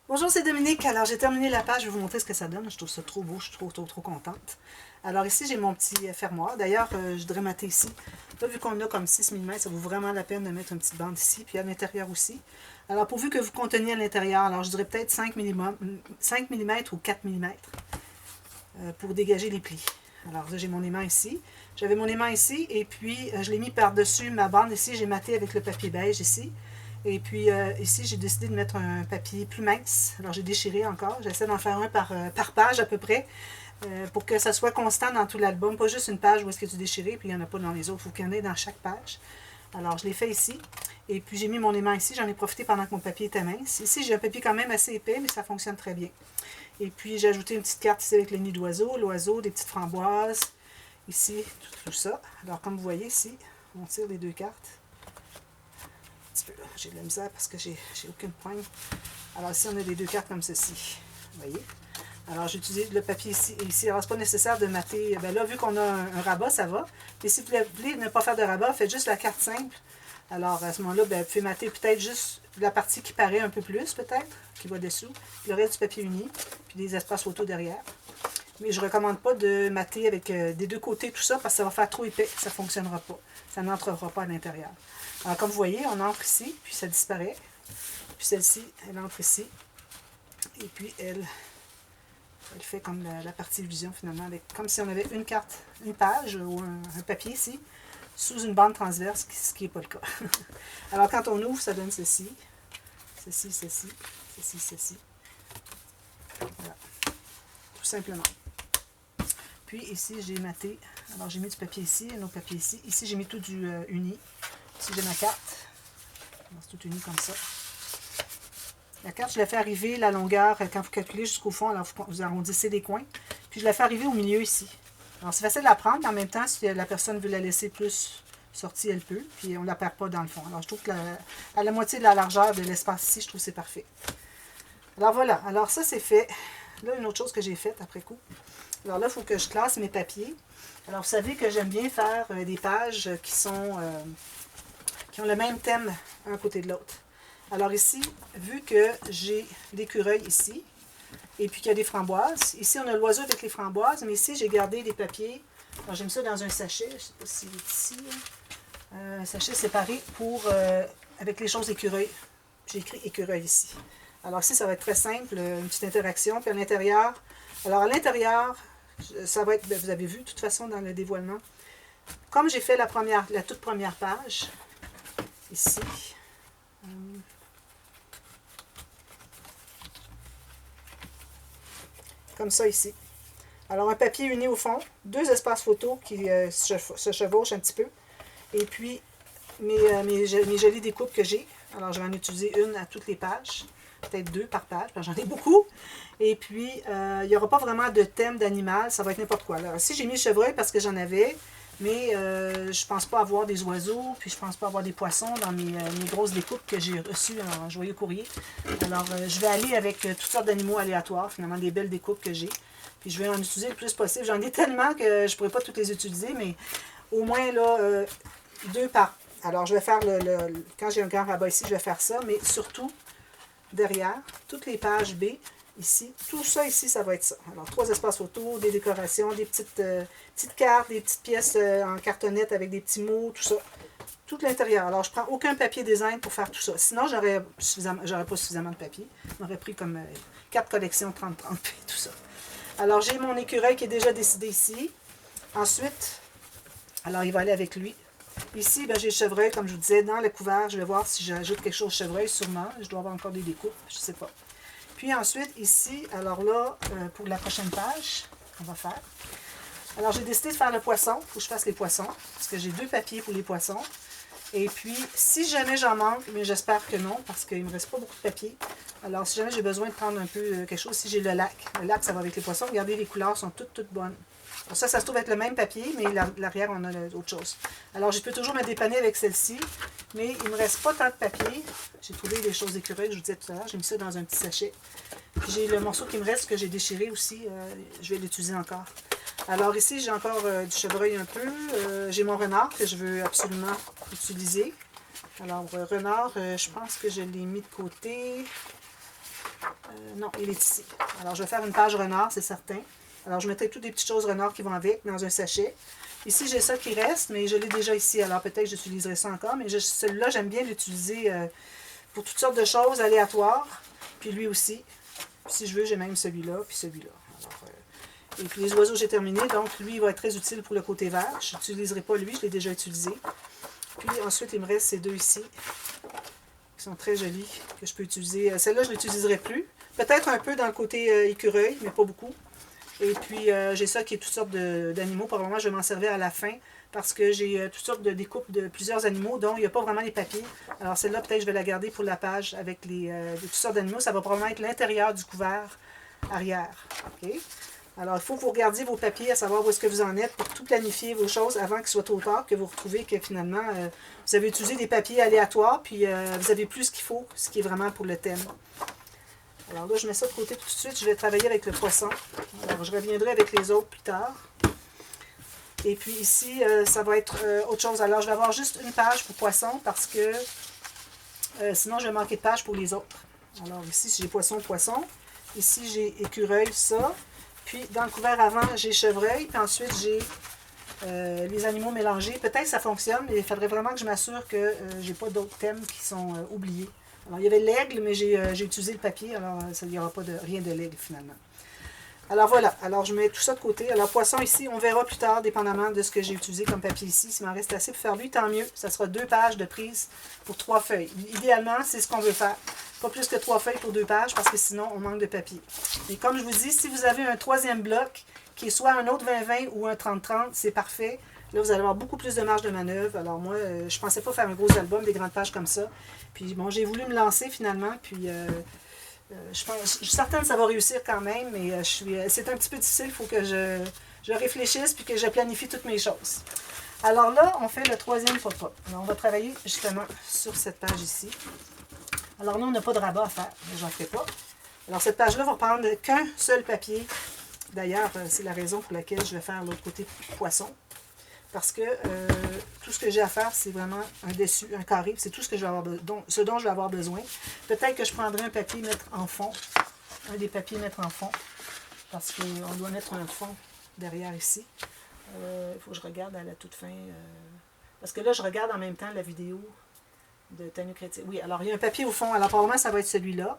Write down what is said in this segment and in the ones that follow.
Bonjour, c'est Dominique. Alors, j'ai terminé la page. Je vais vous montrer ce que ça donne. Je trouve ça trop beau. Je suis trop contente. Alors, ici, j'ai mon petit fermoir. D'ailleurs, je voudrais mater ici. Là, vu qu'on a comme 6 mm, ça vaut vraiment la peine de mettre une petite bande ici. Puis à l'intérieur aussi. Alors, pourvu que vous conteniez à l'intérieur, alors je dirais peut-être 5 mm ou 4 mm pour dégager les plis. Alors, là, j'ai mon aimant ici. J'avais mon aimant ici. Et puis, je l'ai mis par-dessus ma bande ici. J'ai maté avec le papier beige ici. Et puis ici, j'ai décidé de mettre un papier plus mince. Alors j'ai déchiré encore. J'essaie d'en faire un par page à peu près pour que ça soit constant dans tout l'album. Pas juste une page où est-ce que tu déchiré, puis il n'y en a pas dans les autres. Il faut qu'il y en ait dans chaque page. Alors je l'ai fait ici. Et puis j'ai mis mon aimant ici. J'en ai profité pendant que mon papier était mince. Ici, j'ai un papier quand même assez épais, mais ça fonctionne très bien. Et puis j'ai ajouté une petite carte ici avec le nid d'oiseau, l'oiseau, des petites framboises. Ici, tout ça. Alors comme vous voyez ici, on tire les deux cartes. J'ai de la misère parce que j'ai aucune poigne. Alors ici, on a les deux cartes comme ceci. Vous voyez? Alors, j'ai utilisé le papier ici et ici. Alors, c'est pas nécessaire de mater. Ben là, vu qu'on a un rabat, ça va. Mais si vous voulez ne pas faire de rabat, faites juste la carte simple. Alors, à ce moment-là, ben, vous pouvez mater peut-être juste la partie qui paraît un peu plus, peut-être, qui va dessous. Le reste du papier uni, puis des espaces photos derrière. Mais je ne recommande pas de mater avec des deux côtés tout ça parce que ça va faire trop épais. Ça ne fonctionnera pas. Ça n'entrera pas à l'intérieur. Alors, comme vous voyez, on entre ici, puis ça disparaît. Puis celle-ci, elle entre ici. Et puis, elle fait comme la partie illusion, finalement, avec, comme si on avait une carte, une page ou un papier ici, sous une bande transverse, ce qui n'est pas le cas. Alors, quand on ouvre, ça donne ceci. Ceci, ceci, ceci, ceci. Voilà. Tout simplement. Puis, ici, j'ai maté. Alors, j'ai mis du papier ici, un autre papier ici. Ici, j'ai mis tout du uni. Ici, j'ai ma carte. C'est tout uni comme ça. La carte, je la fais arriver la longueur, quand vous calculez jusqu'au fond, alors vous arrondissez les coins. Puis je la fais arriver au milieu ici. Alors c'est facile à prendre, mais en même temps, si la personne veut la laisser plus sortie, elle peut. Puis on ne la perd pas dans le fond. Alors je trouve que à la moitié de la largeur de l'espace ici, je trouve que c'est parfait. Alors voilà, alors ça c'est fait. Là, une autre chose que j'ai faite après coup. Alors là, il faut que je classe mes papiers. Alors vous savez que j'aime bien faire des pages qui ont le même thème un côté de l'autre. Alors ici, vu que j'ai l'écureuil ici, et puis qu'il y a des framboises, ici on a l'oiseau avec les framboises, mais ici j'ai gardé des papiers. Alors j'ai mis ça dans un sachet, je ne sais pas s'il est ici, un sachet séparé pour, avec les choses écureuil. J'ai écrit écureuil ici. Alors ici, ça va être très simple, une petite interaction. Puis à l'intérieur, alors à l'intérieur, ça va être, vous avez vu de toute façon dans le dévoilement, comme j'ai fait la toute première page, ici, comme ça ici. Alors un papier uni au fond, deux espaces photos qui se chevauchent un petit peu, et puis mes jolies découpes que j'ai. Alors je vais en utiliser une à toutes les pages, peut-être deux par page, j'en ai beaucoup. Et puis il n'y aura pas vraiment de thème d'animal, ça va être n'importe quoi. Alors ici j'ai mis le chevreuil parce que j'en avais, mais je pense pas avoir des oiseaux, puis je pense pas avoir des poissons dans mes grosses découpes que j'ai reçues en joyeux courrier. Alors je vais aller avec toutes sortes d'animaux aléatoires, finalement des belles découpes que j'ai. Puis je vais en utiliser le plus possible. J'en ai tellement que je ne pourrais pas toutes les utiliser, mais au moins là, deux par. Alors je vais faire quand j'ai un grand rabat ici, je vais faire ça, mais surtout derrière, toutes les pages B, ici, tout ça ici, ça va être ça. Alors, trois espaces photos, des décorations, des petites cartes, des petites pièces en cartonnette avec des petits mots, tout ça. Tout l'intérieur. Alors, je ne prends aucun papier design pour faire tout ça. Sinon, j'aurais pas suffisamment de papier. J'aurais pris comme 4 collections 30-30 puis tout ça. Alors, j'ai mon écureuil qui est déjà décidé ici. Ensuite, alors, il va aller avec lui. Ici, ben, j'ai le chevreuil, comme je vous disais, dans le couvert. Je vais voir si j'ajoute quelque chose au chevreuil, sûrement. Je dois avoir encore des découpes, je ne sais pas. Puis ensuite, ici, alors là, pour la prochaine page, on va faire. Alors, j'ai décidé de faire le poisson. Il faut que je fasse les poissons, parce que j'ai deux papiers pour les poissons. Et puis, si jamais j'en manque, mais j'espère que non, parce qu'il ne me reste pas beaucoup de papier. Alors, si jamais j'ai besoin de prendre un peu quelque chose, si j'ai le lac, ça va avec les poissons. Regardez, les couleurs sont toutes bonnes. Alors ça se trouve être le même papier, mais l'arrière, on a autre chose. Alors, je peux toujours me dépanner avec celle-ci, mais il ne me reste pas tant de papier. J'ai trouvé des choses écureuils, je vous disais tout à l'heure. J'ai mis ça dans un petit sachet. Puis j'ai le morceau qui me reste, que j'ai déchiré aussi. Je vais l'utiliser encore. Alors ici, j'ai encore du chevreuil un peu. J'ai mon renard que je veux absolument utiliser. Alors, renard, je pense que je l'ai mis de côté. Non, il est ici. Alors, je vais faire une page renard, c'est certain. Alors, je mettrai toutes les petites choses renard qui vont avec dans un sachet. Ici, j'ai ça qui reste, mais je l'ai déjà ici. Alors, peut-être que j'utiliserai ça encore. Mais celui-là, j'aime bien l'utiliser pour toutes sortes de choses aléatoires. Puis lui aussi. Puis si je veux, j'ai même celui-là, puis celui-là. Et puis les oiseaux, j'ai terminé. Donc, lui, il va être très utile pour le côté vert. Je n'utiliserai pas lui, je l'ai déjà utilisé. Puis ensuite, il me reste ces deux ici, qui sont très jolis, que je peux utiliser. Celle-là, je ne l'utiliserai plus. Peut-être un peu dans le côté écureuil, mais pas beaucoup. Et puis, j'ai ça qui est toutes sortes d'animaux. Probablement, je vais m'en servir à la fin parce que j'ai toutes sortes de découpes de plusieurs animaux, dont il n'y a pas vraiment les papiers. Alors, celle-là, peut-être, je vais la garder pour la page avec toutes sortes d'animaux. Ça va probablement être l'intérieur du couvert arrière. OK? Alors, il faut que vous regardiez vos papiers, à savoir où est-ce que vous en êtes pour tout planifier vos choses avant qu'il soit trop tard, que vous retrouvez que finalement, vous avez utilisé des papiers aléatoires, puis vous avez plus ce qu'il faut, ce qui est vraiment pour le thème. Alors là, je mets ça de côté tout de suite. Je vais travailler avec le poisson. Alors, je reviendrai avec les autres plus tard. Et puis ici, ça va être autre chose. Alors, je vais avoir juste une page pour poisson parce que sinon, je vais manquer de pages pour les autres. Alors ici, j'ai poisson, poisson. Ici, j'ai écureuil, ça. Puis, dans le couvert avant, j'ai chevreuil. Puis ensuite, j'ai les animaux mélangés. Peut-être que ça fonctionne, mais il faudrait vraiment que je m'assure que je n'ai pas d'autres thèmes qui sont oubliés. Alors, il y avait l'aigle, mais j'ai utilisé le papier, alors il n'y aura pas rien de l'aigle finalement. Alors voilà, alors je mets tout ça de côté. Alors poisson ici, on verra plus tard, dépendamment de ce que j'ai utilisé comme papier ici. S'il m'en reste assez pour faire lui, tant mieux. Ça sera 2 pages de prise pour 3 feuilles. Idéalement, c'est ce qu'on veut faire. Pas plus que 3 feuilles pour 2 pages, parce que sinon, on manque de papier. Et comme je vous dis, si vous avez un 3e bloc, qui est soit un autre 20-20 ou un 30-30, c'est parfait. Là, vous allez avoir beaucoup plus de marge de manœuvre. Alors moi, je ne pensais pas faire un gros album, des grandes pages comme ça. Puis bon, j'ai voulu me lancer finalement, puis je suis certaine que ça va réussir quand même, mais c'est un petit peu difficile. Il faut que je réfléchisse puis que je planifie toutes mes choses. Alors là, on fait le 3e pop-up. On va travailler justement sur cette page ici. Alors là, on n'a pas de rabat à faire, mais j'en ferai pas. Alors cette page-là va prendre qu'un seul papier. D'ailleurs, c'est la raison pour laquelle je vais faire l'autre côté poisson. Parce que tout ce que j'ai à faire, c'est vraiment un dessus, un carré. C'est tout ce dont je vais avoir besoin. Peut-être que je prendrai un papier mettre en fond. Un des papiers mettre en fond. Parce qu'on doit mettre un fond derrière ici. Il faut que je regarde à la toute fin. Parce que là, je regarde en même temps la vidéo de Tanu Chrétien. Oui, alors il y a un papier au fond. Alors probablement, ça va être celui-là.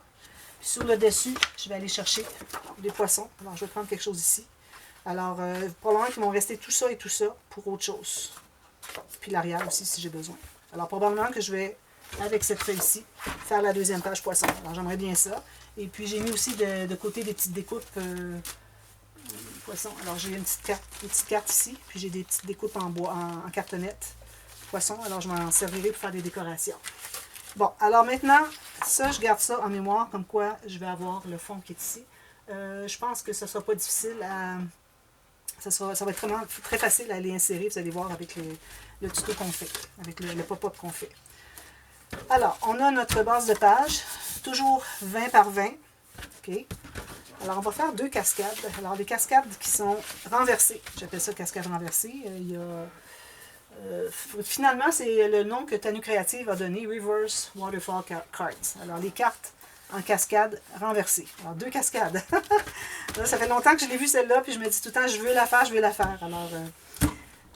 Puis sur le dessus, je vais aller chercher des poissons. Alors je vais prendre quelque chose ici. Alors, probablement qu'ils vont rester tout ça et tout ça pour autre chose. Puis l'arrière aussi, si j'ai besoin. Alors, probablement que je vais, avec cette feuille-ci, faire la 2e page poisson. Alors, j'aimerais bien ça. Et puis, j'ai mis aussi de côté des petites découpes poisson. Alors, j'ai une petite carte ici. Puis, j'ai des petites découpes en bois, en cartonnette poisson. Alors, je m'en servirai pour faire des décorations. Bon, alors maintenant, ça, je garde ça en mémoire, comme quoi je vais avoir le fond qui est ici. Je pense que ce ne sera pas difficile à... Ça va être vraiment très facile à aller insérer, vous allez voir avec le tuto qu'on fait, avec le pop-up qu'on fait. Alors, on a notre base de page, toujours 20 par 20. OK. Alors, on va faire 2 cascades. Alors, les cascades qui sont renversées, j'appelle ça cascade renversée. Finalement, c'est le nom que Tanu Creative a donné, Reverse Waterfall Cards. Alors, les cartes en cascade renversée. Alors, 2 cascades. Là, ça fait longtemps que je l'ai vue celle-là, puis je me dis tout le temps, je veux la faire, je veux la faire. Alors,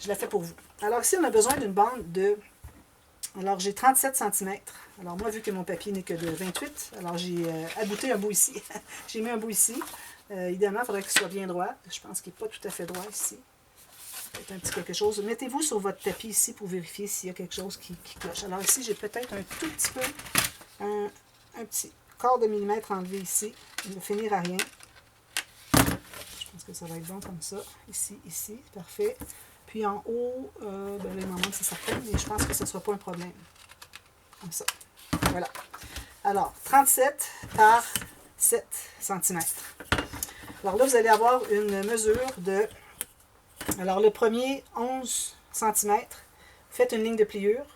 je la fais pour vous. Alors ici, on a besoin d'une bande de... Alors, j'ai 37 cm. Alors, moi, vu que mon papier n'est que de 28, alors j'ai abouté un bout ici. J'ai mis un bout ici. Idéalement, il faudrait qu'il soit bien droit. Je pense qu'il n'est pas tout à fait droit ici. Peut-être un petit quelque chose. Mettez-vous sur votre tapis ici pour vérifier s'il y a quelque chose qui cloche. Alors ici, j'ai peut-être un tout petit peu, un petit quart de millimètre enlevé ici. Il ne va finir à rien. Je pense que ça va être bon comme ça. Ici, ici, parfait. Puis en haut, ben là, il m'en manque, c'est certain, mais je pense que ce ne sera pas un problème. Comme ça. Voilà. Alors, 37 par 7 cm. Alors là, vous allez avoir une mesure de... Alors, le premier, 11 cm. Faites une ligne de pliure.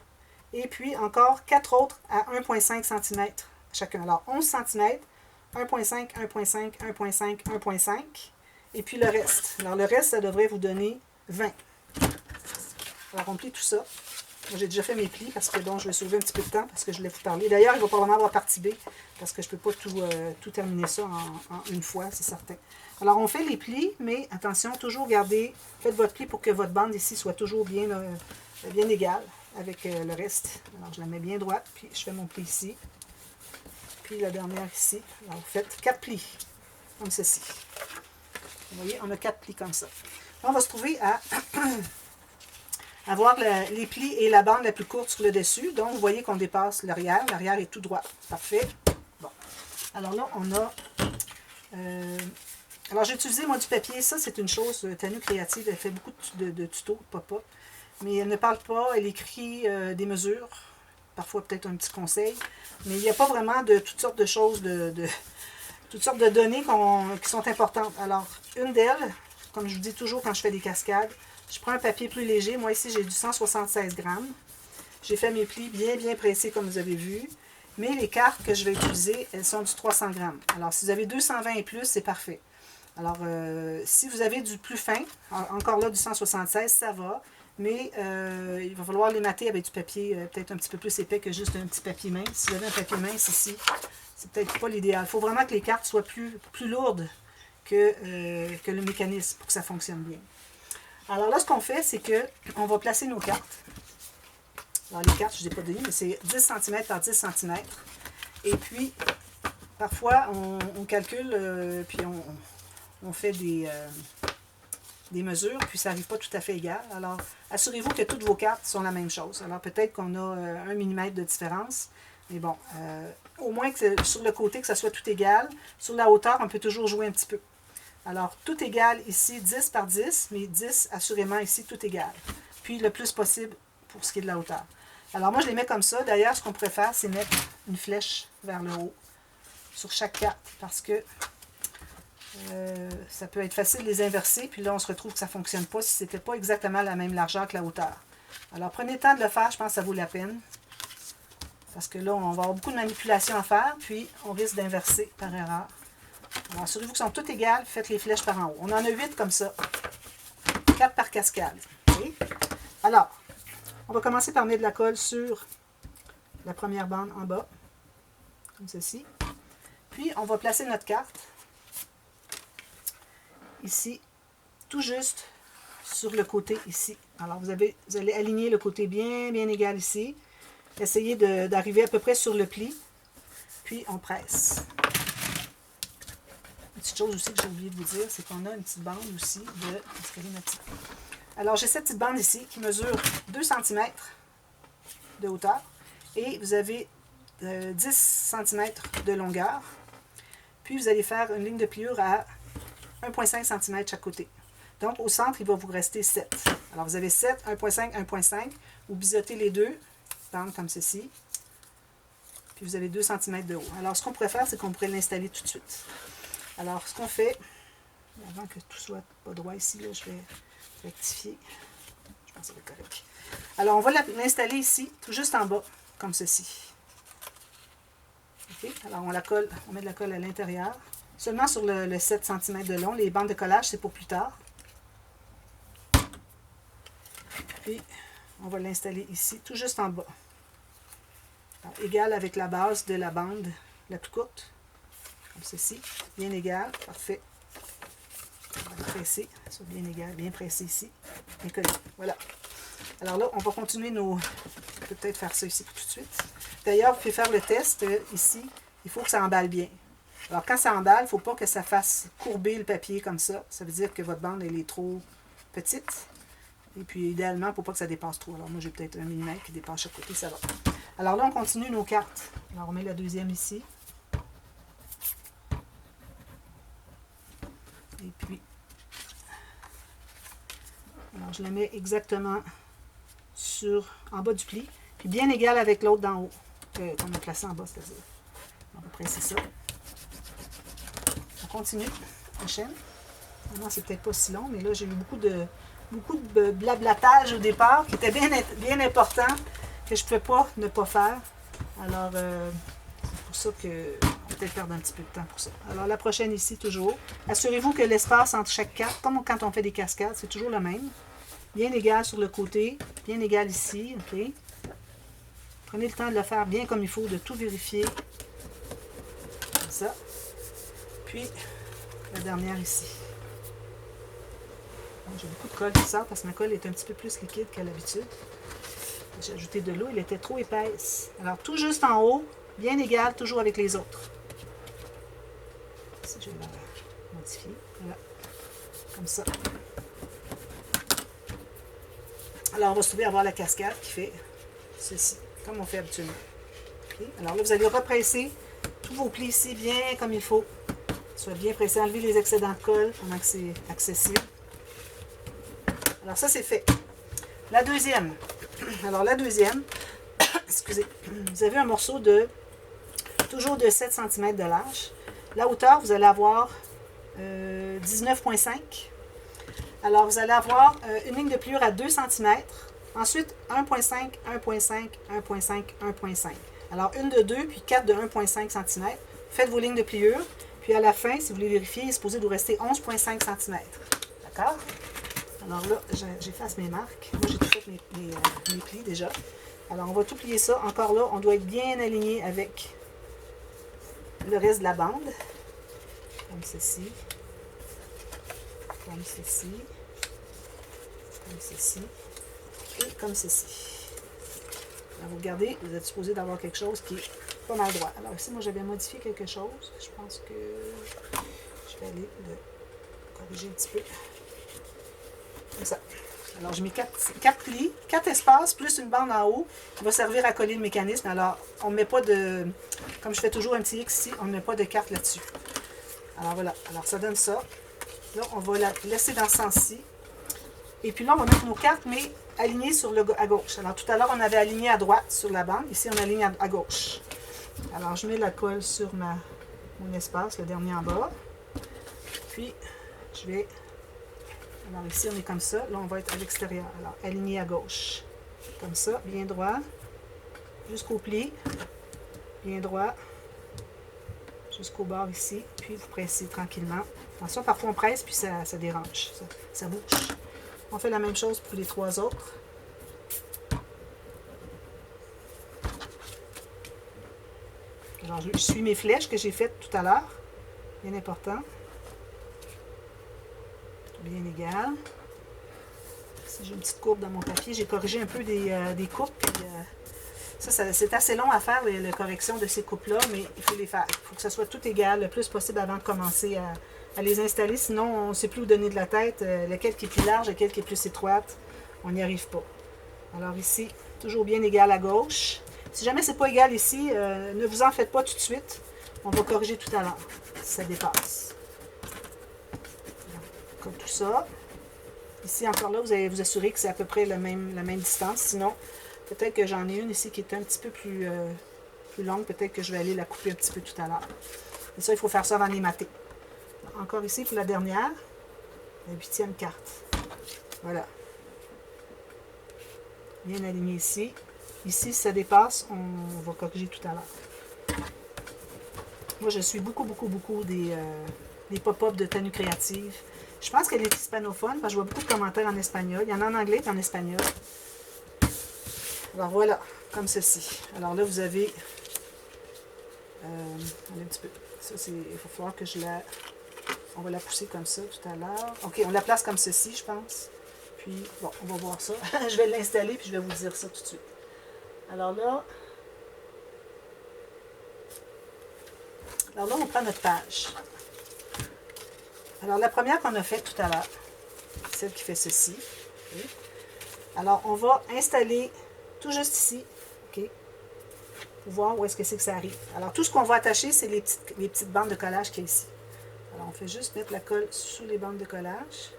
Et puis, encore 4 autres à 1,5 cm chacun. Alors, 11 cm, 1,5, 1,5, 1,5, 1,5. Et puis le reste. Alors, le reste, ça devrait vous donner 20. Alors, on plie tout ça. J'ai déjà fait mes plis parce que donc, je vais sauver un petit peu de temps parce que je voulais vous parler. D'ailleurs, il va probablement avoir partie B parce que je ne peux pas tout terminer ça en une fois, c'est certain. Alors, on fait les plis, mais attention, toujours gardez, faites votre pli pour que votre bande ici soit toujours bien égale avec le reste. Alors, je la mets bien droite, puis je fais mon pli ici. Puis la dernière ici. Alors, vous faites 4 plis, comme ceci. Vous voyez, on a 4 plis comme ça. Là, on va se trouver à avoir les plis et la bande la plus courte sur le dessus. Donc, vous voyez qu'on dépasse l'arrière. L'arrière est tout droit. Parfait. Bon. Alors là, on a... alors, j'ai utilisé, moi, du papier. Ça, c'est une chose, Tanu Créative. Elle fait beaucoup de tutos, pop-up. Mais elle ne parle pas. Elle écrit des mesures. Parfois, peut-être un petit conseil. Mais il n'y a pas vraiment de toutes sortes de choses, toutes sortes de données qui sont importantes. Alors, une d'elles, comme je vous dis toujours quand je fais des cascades, je prends un papier plus léger. Moi, ici, j'ai du 176 grammes. J'ai fait mes plis bien pressés, comme vous avez vu. Mais les cartes que je vais utiliser, elles sont du 300 grammes. Alors, si vous avez 220 et plus, c'est parfait. Alors, si vous avez du plus fin, encore là, du 176, ça va. Mais il va falloir les mater avec du papier peut-être un petit peu plus épais que juste un petit papier mince. Si vous avez un papier mince ici, c'est peut-être pas l'idéal. Il faut vraiment que les cartes soient plus lourdes que le mécanisme pour que ça fonctionne bien. Alors là, ce qu'on fait, c'est qu'on va placer nos cartes. Alors les cartes, je ne les ai pas données, mais c'est 10 cm par 10 cm. Et puis, parfois, on calcule, puis on fait des mesures, puis ça n'arrive pas tout à fait égal. Alors, assurez-vous que toutes vos cartes sont la même chose. Alors, peut-être qu'on a 1 mm de différence, mais bon, au moins que sur le côté, que ça soit tout égal. Sur la hauteur, on peut toujours jouer un petit peu. Alors, tout égal ici, 10 par 10, mais 10, assurément, ici, tout égal. Puis, le plus possible pour ce qui est de la hauteur. Alors, moi, je les mets comme ça. D'ailleurs, ce qu'on pourrait faire, c'est mettre une flèche vers le haut sur chaque carte, parce que ça peut être facile de les inverser, puis là, on se retrouve que ça ne fonctionne pas si ce n'était pas exactement la même largeur que la hauteur. Alors, prenez le temps de le faire, je pense que ça vaut la peine. Parce que là, on va avoir beaucoup de manipulations à faire, puis on risque d'inverser par erreur. Alors, assurez-vous qu'elles sont toutes égales, faites les flèches par en haut. On en a 8 comme ça. 4 par cascade. Okay? Alors, on va commencer par mettre de la colle sur la première bande en bas, comme ceci. Puis, on va placer notre carte ici, tout juste sur le côté ici. Alors, vous allez aligner le côté bien égal ici. Essayez d'arriver à peu près sur le pli. Puis, on presse. Une petite chose aussi que j'ai oublié de vous dire, c'est qu'on a une petite bande aussi de... Alors, j'ai cette petite bande ici qui mesure 2 cm de hauteur. Et vous avez 10 cm de longueur. Puis, vous allez faire une ligne de pliure à 1,5 cm chaque côté. Donc, au centre, il va vous rester 7. Alors, vous avez 7, 1,5, 1,5. Vous biseautez les deux, bandes comme ceci. Puis, vous avez 2 cm de haut. Alors, ce qu'on pourrait faire, c'est qu'on pourrait l'installer tout de suite. Alors, ce qu'on fait, avant que tout soit pas droit ici, là, je vais rectifier. Je pense que ça va être correct. Alors, on va l'installer ici, tout juste en bas, comme ceci. OK? Alors, on met de la colle à l'intérieur. Seulement sur le 7 cm de long. Les bandes de collage, c'est pour plus tard. Puis, on va l'installer ici, tout juste en bas. Alors, égal avec la base de la bande la plus courte. Comme ceci. Bien égal. Parfait. On va presser. Ça, bien égal. Bien pressé ici. Bien collé. Voilà. Alors là, on va continuer nos... On peut peut-être faire ça ici pour tout de suite. D'ailleurs, vous pouvez faire le test. Ici, il faut que ça emballe bien. Alors, quand ça emballe, il ne faut pas que ça fasse courber le papier comme ça. Ça veut dire que votre bande, elle est trop petite. Et puis, idéalement, il ne faut pas que ça dépasse trop. Alors, moi, j'ai peut-être 1 mm qui dépasse chaque côté, ça va. Alors là, on continue nos cartes. Alors, on met la deuxième ici. Et puis, alors, je la mets exactement en bas du pli. Puis, bien égal avec l'autre d'en haut. Qu'on a placé en bas, c'est-à-dire. On va presser ça. On continue. Prochaine. Non, c'est peut-être pas si long, mais là, j'ai eu beaucoup de blablatage au départ qui était bien important que je ne pouvais pas ne pas faire. Alors, c'est pour ça que on va peut-être perdre un petit peu de temps pour ça. Alors, la prochaine ici, toujours. Assurez-vous que l'espace entre chaque carte, comme quand on fait des cascades, c'est toujours le même. bien égal sur le côté, bien égal ici, ok? Prenez le temps de le faire bien comme il faut, de tout vérifier. Comme ça. Puis, la dernière ici. J'ai beaucoup de colle qui sort parce que ma colle est un petit peu plus liquide qu'à l'habitude. J'ai ajouté de l'eau, elle était trop épaisse. Alors, tout juste en haut, bien égal, toujours avec les autres. Ici, je vais la modifier. Voilà. Comme ça. Alors, on va se trouver à avoir la cascade qui fait ceci, comme on fait habituellement. Okay. Alors là, vous allez represser tous vos plis ici bien comme il faut. Soit bien pressé, enlever les excédents de colle pendant que c'est accessible. Alors ça, c'est fait. La deuxième. Alors la deuxième, excusez, vous avez un morceau de toujours de 7 cm de large. La hauteur, vous allez avoir 19,5. Alors vous allez avoir une ligne de pliure à 2 cm. Ensuite, 1,5, 1,5, 1,5, 1,5. Alors une de 2, puis 4 de 1,5 cm. Faites vos lignes de pliure. Puis à la fin, si vous voulez vérifier, il est supposé vous rester 11,5 cm. D'accord? Alors là, j'efface mes marques. Moi, j'ai tout fait mes plis déjà. Alors, on va tout plier ça. Encore là, on doit être bien aligné avec le reste de la bande. Comme ceci. Comme ceci. Comme ceci. Et comme ceci. Alors, vous regardez, vous êtes supposé d'avoir quelque chose qui est pas mal droit. Alors ici, moi, j'avais modifié quelque chose. Je pense que je vais aller le corriger un petit peu. Comme ça. Alors, je mets 4 plis, 4 espaces, plus une bande en haut qui va servir à coller le mécanisme. Alors, on ne met pas de, comme je fais toujours un petit X ici, on ne met pas de carte là-dessus. Alors, voilà. Alors, ça donne ça. Là, on va la laisser dans ce sens-ci. Et puis là, on va mettre nos cartes, mais alignées sur à gauche. Alors, tout à l'heure, on avait aligné à droite sur la bande. Ici, on aligne à gauche. Alors, je mets la colle sur mon espace, le dernier en bas. Puis, je vais... Alors ici, on est comme ça. Là, on va être à l'extérieur. Alors, aligné à gauche. Comme ça, bien droit. Jusqu'au pli. Bien droit. Jusqu'au bord ici. Puis, vous pressez tranquillement. Attention, parfois, on presse, puis ça dérange. Ça bouge. On fait la même chose pour les 3 autres. Alors, je suis mes flèches que j'ai faites tout à l'heure. Bien important. Bien égal. Si j'ai une petite courbe dans mon papier, j'ai corrigé un peu des coupes. Puis, ça c'est assez long à faire, la correction de ces coupes-là, mais il faut les faire. Il faut que ça soit tout égal le plus possible avant de commencer à les installer. Sinon, on ne sait plus où donner de la tête. Lequel qui est plus large, lequel qui est plus étroite. On n'y arrive pas. Alors ici, toujours bien égal à gauche. Si jamais c'est pas égal ici, ne vous en faites pas tout de suite. On va corriger tout à l'heure, si ça dépasse. Comme tout ça. Ici, encore là, vous allez vous assurer que c'est à peu près la même distance. Sinon, peut-être que j'en ai une ici qui est un petit peu plus longue. Peut-être que je vais aller la couper un petit peu tout à l'heure. Et ça, il faut faire ça avant de les mater. Encore ici, pour la dernière, la 8e carte. Voilà. Bien aligné ici. Ici, si ça dépasse, on va corriger tout à l'heure. Moi, je suis beaucoup des pop-up de Tenue Créative. Je pense qu'elle est hispanophone, parce que je vois beaucoup de commentaires en espagnol. Il y en a en anglais et en espagnol. Alors voilà, comme ceci. Alors là, vous avez... un petit peu. Ça, il va falloir que on va la pousser comme ça tout à l'heure. OK, on la place comme ceci, je pense. Puis, bon, on va voir ça. Je vais l'installer, puis je vais vous dire ça tout de suite. Alors là, on prend notre page. Alors, la première qu'on a faite tout à l'heure, celle qui fait ceci. Okay. Alors, on va installer tout juste ici, OK, pour voir où est-ce que c'est que ça arrive. Alors, tout ce qu'on va attacher, c'est les petites bandes de collage qu'il y a ici. Alors, on fait juste mettre la colle sur les bandes de collage.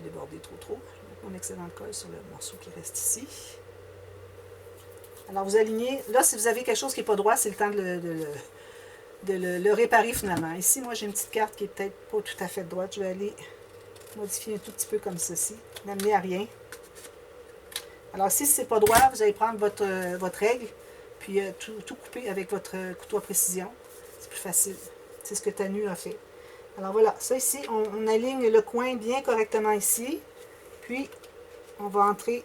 Déborder trop. Je vais mettre mon excédent de colle sur le morceau qui reste ici. Alors, vous alignez. Là, si vous avez quelque chose qui n'est pas droit, c'est le temps de le réparer finalement. Ici, moi, j'ai une petite carte qui n'est peut-être pas tout à fait droite. Je vais aller modifier un tout petit peu comme ceci. N'amener à rien. Alors, si ce n'est pas droit, vous allez prendre votre règle, puis tout couper avec votre couteau à précision. C'est plus facile. C'est ce que Tanu a fait. Alors voilà, ça ici, on aligne le coin bien correctement ici. Puis, on va entrer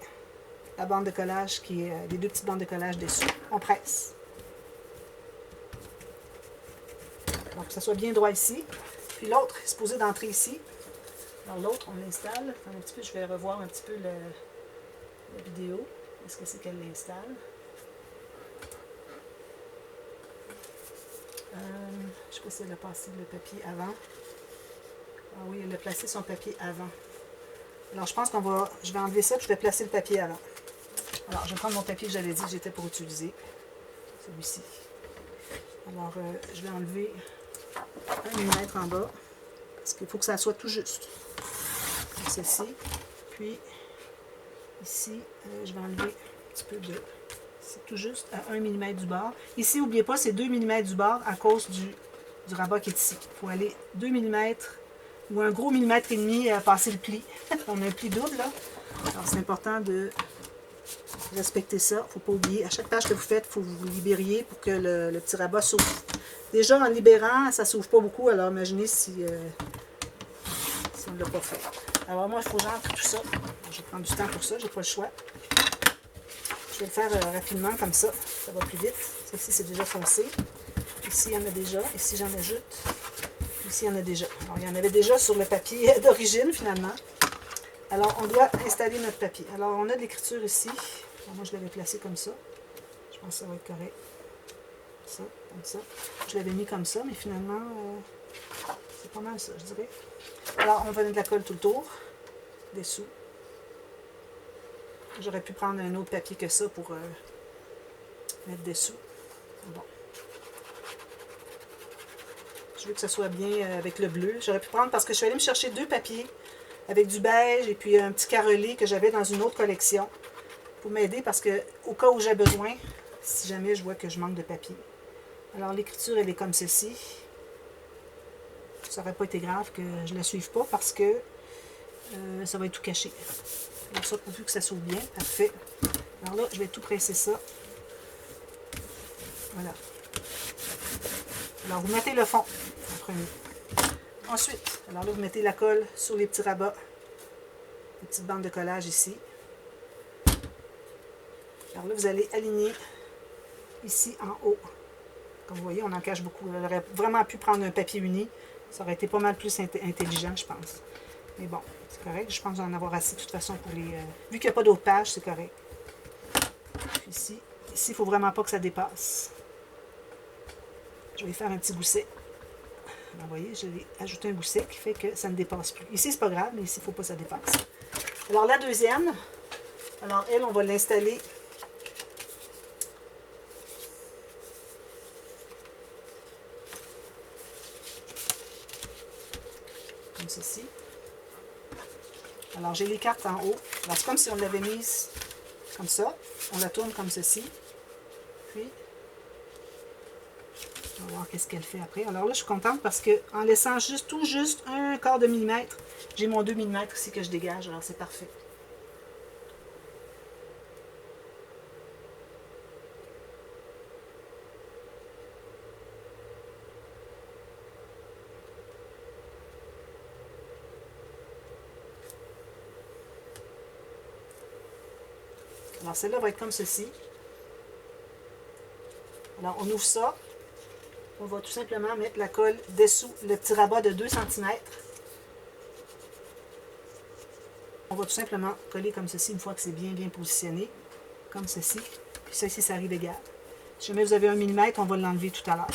la bande de collage, qui est les deux petites bandes de collage dessous. On presse. Donc, que ça soit bien droit ici. Puis l'autre est supposé d'entrer ici. Alors l'autre, on l'installe. Un petit peu, je vais revoir un petit peu la vidéo. Est-ce que c'est qu'elle l'installe? Je ne sais pas si elle a passé le papier avant. Ah oui, elle a placé son papier avant. Alors je pense je vais enlever ça, puis je vais placer le papier avant. Alors, je vais prendre mon papier que j'avais dit que j'étais pour utiliser. Celui-ci. Alors, je vais enlever 1 mm en bas. Parce qu'il faut que ça soit tout juste. Comme ceci. Puis, ici, je vais enlever un petit peu de... C'est tout juste à 1 mm du bord. Ici, n'oubliez pas, c'est 2 mm du bord à cause du rabat qui est ici. Il faut aller 2 mm ou un gros millimètre et demi à passer le pli. On a un pli double, là. Alors, c'est important de respecter ça. Il ne faut pas oublier. À chaque tâche que vous faites, il faut vous libériez pour que le petit rabat s'ouvre. Déjà, en libérant, ça ne s'ouvre pas beaucoup. Alors, imaginez si on ne l'a pas fait. Alors, moi, il faut que j'entre tout ça. Je vais prendre du temps pour ça. Je n'ai pas le choix. Je vais le faire rapidement, comme ça. Ça va plus vite. Ça ici, c'est déjà foncé. Ici, il y en a déjà. Ici, j'en ajoute. Ici, il y en a déjà. Alors, il y en avait déjà sur le papier d'origine, finalement. Alors, on doit installer notre papier. Alors, on a de l'écriture ici. Alors, moi, je l'avais placé comme ça. Je pense que ça va être correct. Ça, comme ça. Je l'avais mis comme ça, mais finalement, c'est pas mal ça, je dirais. Alors, on va mettre de la colle tout le tour. Dessous. J'aurais pu prendre un autre papier que ça pour mettre dessous. Bon. Je veux que ça soit bien avec le bleu. J'aurais pu prendre parce que je suis allée me chercher 2 papiers avec du beige et puis un petit carrelé que j'avais dans une autre collection pour m'aider parce que au cas où j'ai besoin, si jamais je vois que je manque de papier. Alors l'écriture, elle est comme ceci. Ça n'aurait pas été grave que je ne la suive pas parce que ça va être tout caché. Alors ça, pourvu que ça s'ouvre bien, parfait. Alors là, je vais tout presser ça. Voilà. Alors vous mettez le fond en premier. Ensuite, alors là, vous mettez la colle sur les petits rabats. Les petites bandes de collage ici. Alors là, vous allez aligner ici en haut. Comme vous voyez, on en cache beaucoup. On aurait vraiment pu prendre un papier uni. Ça aurait été pas mal plus intelligent, je pense. Mais bon, c'est correct. Je pense en avoir assez de toute façon pour les... vu qu'il n'y a pas d'autres pages, c'est correct. Puis ici, il ne faut vraiment pas que ça dépasse. Je vais faire un petit gousset. Vous voyez, j'ai ajouté un gousset qui fait que ça ne dépasse plus. Ici, c'est pas grave, mais ici, il ne faut pas que ça dépasse. Alors, la deuxième, alors elle, on va l'installer comme ceci. Alors, j'ai les cartes en haut. Alors, c'est comme si on l'avait mise comme ça. On la tourne comme ceci. Puis, on va voir qu'est-ce qu'elle fait après. Alors là, je suis contente parce que en laissant tout juste un quart de millimètre, j'ai mon 2 mm ici que je dégage. Alors, c'est parfait. Alors, celle-là va être comme ceci. Alors, on ouvre ça. On va tout simplement mettre la colle dessous le petit rabat de 2 cm. On va tout simplement coller comme ceci une fois que c'est bien positionné. Comme ceci. Puis ça ici, ça arrive égal. Si jamais vous avez 1 mm, on va l'enlever tout à l'heure.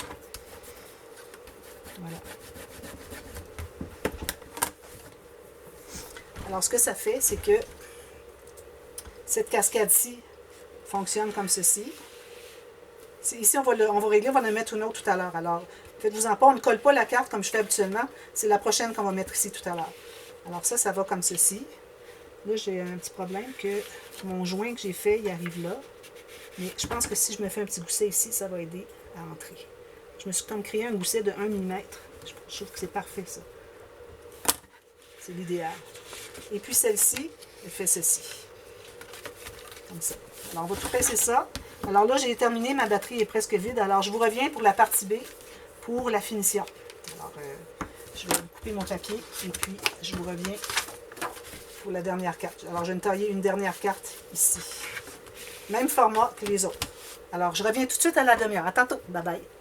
Voilà. Alors, ce que ça fait, c'est que cette cascade-ci fonctionne comme ceci. Ici, on va régler, on va en mettre une autre tout à l'heure. Alors, faites-vous-en pas, on ne colle pas la carte comme je fais habituellement. C'est la prochaine qu'on va mettre ici tout à l'heure. Alors ça va comme ceci. Là, j'ai un petit problème que mon joint que j'ai fait, il arrive là. Mais je pense que si je me fais un petit gousset ici, ça va aider à entrer. Je me suis comme créé un gousset de 1 mm. Je trouve que c'est parfait, ça. C'est l'idéal. Et puis celle-ci, elle fait ceci. Comme ça. Alors, on va tout presser ça. Alors là, j'ai terminé, ma batterie est presque vide. Alors, je vous reviens pour la partie B, pour la finition. Alors, je vais couper mon papier et puis je vous reviens pour la dernière carte. Alors, je vais me tailler une dernière carte ici. Même format que les autres. Alors, je reviens tout de suite à la demi-heure. À tantôt. Bye bye.